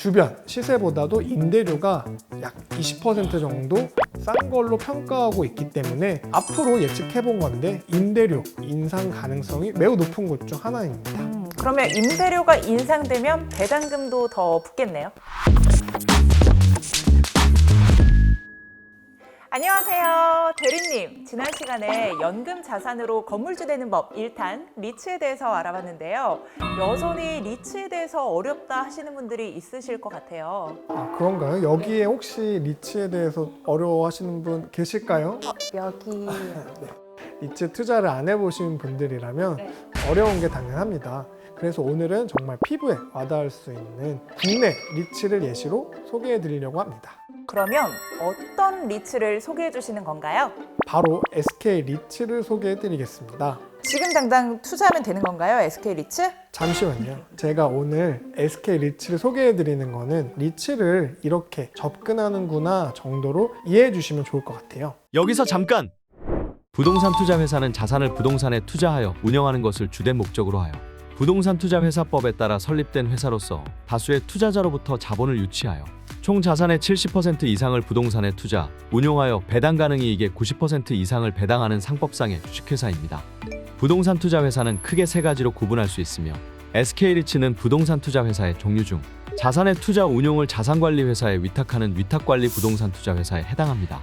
주변 시세보다도 임대료가 약 20% 정도 싼 걸로 평가하고 있기 때문에 앞으로 예측해 본 건데 임대료 인상 가능성이 매우 높은 곳 중 하나입니다. 그러면 임대료가 인상되면 배당금도 더 붙겠네요. 안녕하세요. 대리님, 지난 시간에 연금 자산으로 건물주 되는 법 1탄 리츠에 대해서 알아봤는데요. 여전히 리츠에 대해서 어렵다 하시는 분들이 있으실 것 같아요. 아, 그런가요? 여기에 혹시 리츠에 대해서 어려워하시는 분 계실까요? 여기... 리츠 투자를 안 해보신 분들이라면 네. 어려운 게 당연합니다. 그래서 오늘은 정말 피부에 와닿을 수 있는 국내 리츠를 예시로 소개해 드리려고 합니다. 그러면 어떤 리츠를 소개해 주시는 건가요? 바로 SK 리츠를 소개해 드리겠습니다. 지금 당장 투자하면 되는 건가요? SK 리츠? 잠시만요. 제가 오늘 SK 리츠를 소개해 드리는 거는 리츠를 이렇게 접근하는구나 정도로 이해해 주시면 좋을 것 같아요. 여기서 잠깐! 부동산 투자 회사는 자산을 부동산에 투자하여 운영하는 것을 주된 목적으로 하여 부동산 투자 회사법에 따라 설립된 회사로서 다수의 투자자로부터 자본을 유치하여 총 자산의 70% 이상을 부동산에 투자, 운용하여 배당 가능 이익의 90% 이상을 배당하는 상법상의 주식회사입니다. 부동산 투자 회사는 크게 세 가지로 구분할 수 있으며 SK리츠는 부동산 투자 회사의 종류 중 자산의 투자 운용을 자산관리 회사에 위탁하는 위탁관리 부동산 투자 회사에 해당합니다.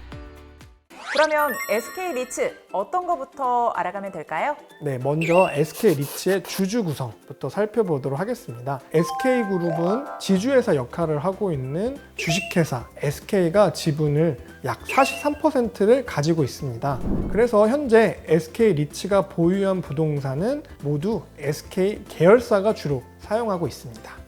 그러면 SK 리츠 어떤 거부터 알아가면 될까요? 네, 먼저 SK 리츠의 주주 구성부터 살펴보도록 하겠습니다. SK그룹은 지주회사 역할을 하고 있는 주식회사 SK가 지분을 약 43%를 가지고 있습니다. 그래서 현재 SK 리츠가 보유한 부동산은 모두 SK 계열사가 주로 사용하고 있습니다.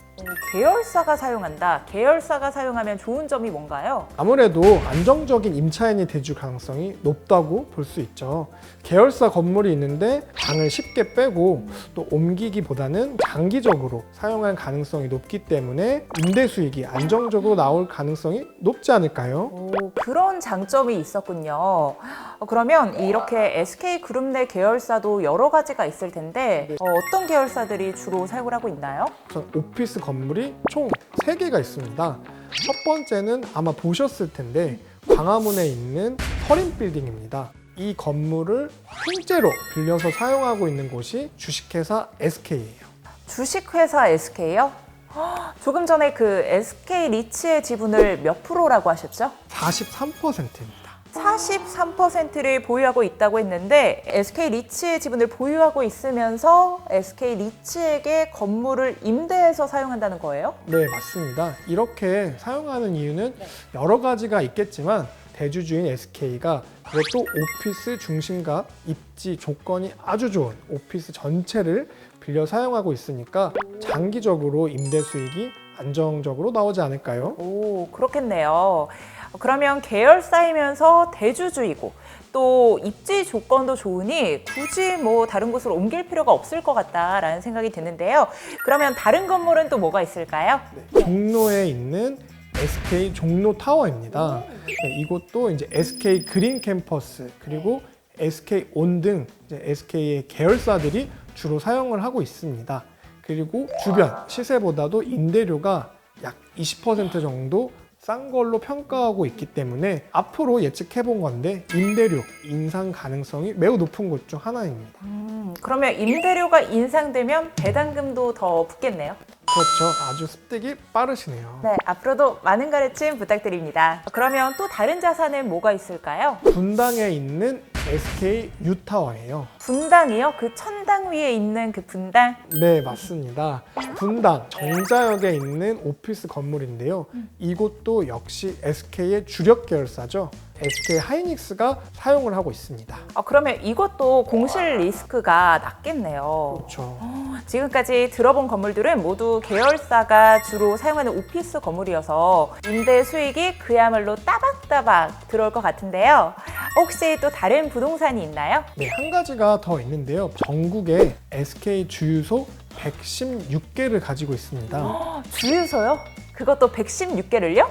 계열사가 사용한다. 계열사가 사용하면 좋은 점이 뭔가요? 아무래도 안정적인 임차인이 대주 가능성이 높다고 볼 수 있죠. 계열사 건물이 있는데 방을 쉽게 빼고 또 옮기기보다는 장기적으로 사용할 가능성이 높기 때문에 임대 수익이 안정적으로 나올 가능성이 높지 않을까요? 그런 장점이 있었군요. 그러면 이렇게 SK그룹 내 계열사도 여러 가지가 있을 텐데 어떤 계열사들이 주로 사용을 하고 있나요? 우선 오피스 건물이 총 3개가 있습니다. 첫 번째는 아마 보셨을 텐데 광화문에 있는 서린빌딩입니다. 이 건물을 통째로 빌려서 사용하고 있는 곳이 주식회사 SK예요. 주식회사 SK요? 조금 전에 그 SK 리츠의 지분을 몇 프로라고 하셨죠? 43%입니다. 43%를 보유하고 있다고 했는데 SK 리츠의 지분을 보유하고 있으면서 SK 리츠에게 건물을 임대해서 사용한다는 거예요? 네, 맞습니다. 이렇게 사용하는 이유는 여러 가지가 있겠지만 대주주인 SK가 그것도 오피스 중심과 입지 조건이 아주 좋은 오피스 전체를 빌려 사용하고 있으니까 장기적으로 임대 수익이 안정적으로 나오지 않을까요? 오, 그렇겠네요. 그러면 계열사이면서 대주주이고 또 입지 조건도 좋으니 굳이 뭐 다른 곳으로 옮길 필요가 없을 것 같다라는 생각이 드는데요. 그러면 다른 건물은 또 뭐가 있을까요? 종로에 있는 SK 종로 타워입니다. 네, 이곳도 이제 SK 그린 캠퍼스 그리고 SK 온 등 SK의 계열사들이 주로 사용을 하고 있습니다. 그리고 주변 시세보다도 임대료가 약 20% 정도 싼 걸로 평가하고 있기 때문에 앞으로 예측해 본 건데 임대료 인상 가능성이 매우 높은 곳 중 하나입니다. 그러면 임대료가 인상되면 배당금도 더 붙겠네요. 그렇죠. 아주 습득이 빠르시네요. 네, 앞으로도 많은 가르침 부탁드립니다. 그러면 또 다른 자산은 뭐가 있을까요? 분당에 있는 SK 뉴타워예요. 분당이요? 그 천당 위에 있는 그 분당? 네, 맞습니다. 분당 정자역에 있는 오피스 건물인데요. 이곳도 역시 SK의 주력 계열사죠. SK 하이닉스가 사용을 하고 있습니다. 그러면 이것도 공실 리스크가 낮겠네요. 그렇죠. 지금까지 들어본 건물들은 모두 계열사가 주로 사용하는 오피스 건물이어서 임대 수익이 그야말로 따박따박 들어올 것 같은데요. 혹시 또 다른 부동산이 있나요? 네, 한 가지가 더 있는데요. 전국에 SK 주유소 116개를 가지고 있습니다. 주유소요? 그것도 116개를요?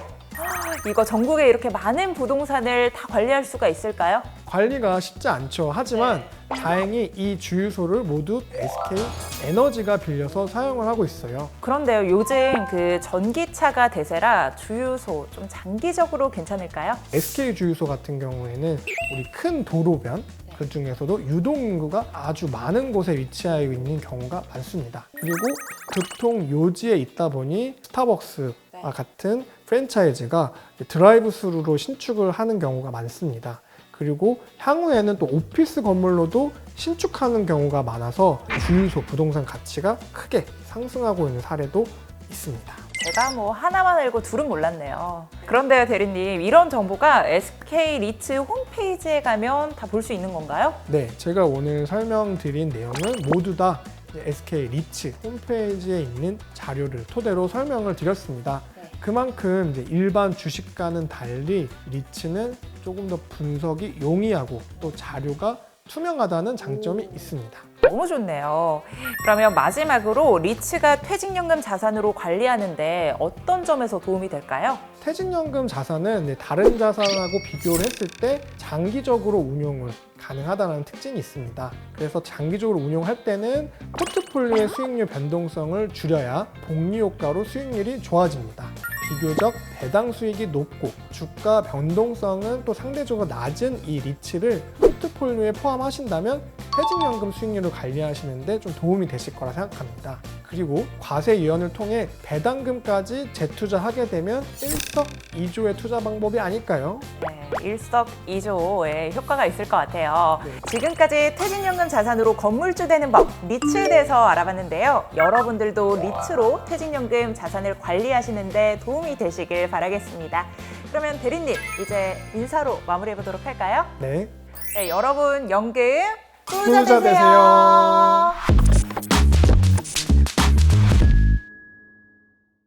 이거 전국에 이렇게 많은 부동산을 다 관리할 수가 있을까요? 관리가 쉽지 않죠. 하지만 다행히 이 주유소를 모두 SK 에너지가 빌려서 사용을 하고 있어요. 그런데요, 요즘 그 전기차가 대세라 주유소 좀 장기적으로 괜찮을까요? SK 주유소 같은 경우에는 우리 큰 도로변 그 중에서도 유동 인구가 아주 많은 곳에 위치하여 있는 경우가 많습니다. 그리고 교통 요지에 있다 보니 스타벅스와 같은 프랜차이즈가 드라이브 스루로 신축을 하는 경우가 많습니다. 그리고 향후에는 또 오피스 건물로도 신축하는 경우가 많아서 주유소 부동산 가치가 크게 상승하고 있는 사례도 있습니다. 제가 뭐 하나만 알고 둘은 몰랐네요. 그런데요, 대리님, 이런 정보가 SK 리츠 홈페이지에 가면 다 볼 수 있는 건가요? 네, 제가 오늘 설명드린 내용은 모두 다 SK 리츠 홈페이지에 있는 자료를 토대로 설명을 드렸습니다. 그만큼 이제 일반 주식과는 달리 리츠는 조금 더 분석이 용이하고 또 자료가 투명하다는 장점이 있습니다. 너무 좋네요. 그러면 마지막으로 리츠가 퇴직연금 자산으로 관리하는데 어떤 점에서 도움이 될까요? 퇴직연금 자산은 다른 자산하고 비교를 했을 때 장기적으로 운용을 가능하다는 특징이 있습니다. 그래서 장기적으로 운용할 때는 포트폴리오의 수익률 변동성을 줄여야 복리 효과로 수익률이 좋아집니다. 비교적 배당 수익이 높고 주가 변동성은 또 상대적으로 낮은 이 리츠를 포트폴리오에 포함하신다면 퇴직연금 수익률을 관리하시는데 좀 도움이 되실 거라 생각합니다. 그리고 과세 유연을 통해 배당금까지 재투자하게 되면 일석이조의 투자 방법이 아닐까요? 네, 일석이조의 효과가 있을 것 같아요. 네. 지금까지 퇴직연금 자산으로 건물주 되는 법, 리츠에 대해서 알아봤는데요. 여러분들도 리츠로 퇴직연금 자산을 관리하시는데 도움이 되시길 바라겠습니다. 그러면 대리님, 이제 인사로 마무리해 보도록 할까요? 네. 네, 여러분 연금 부자 부자 되세요.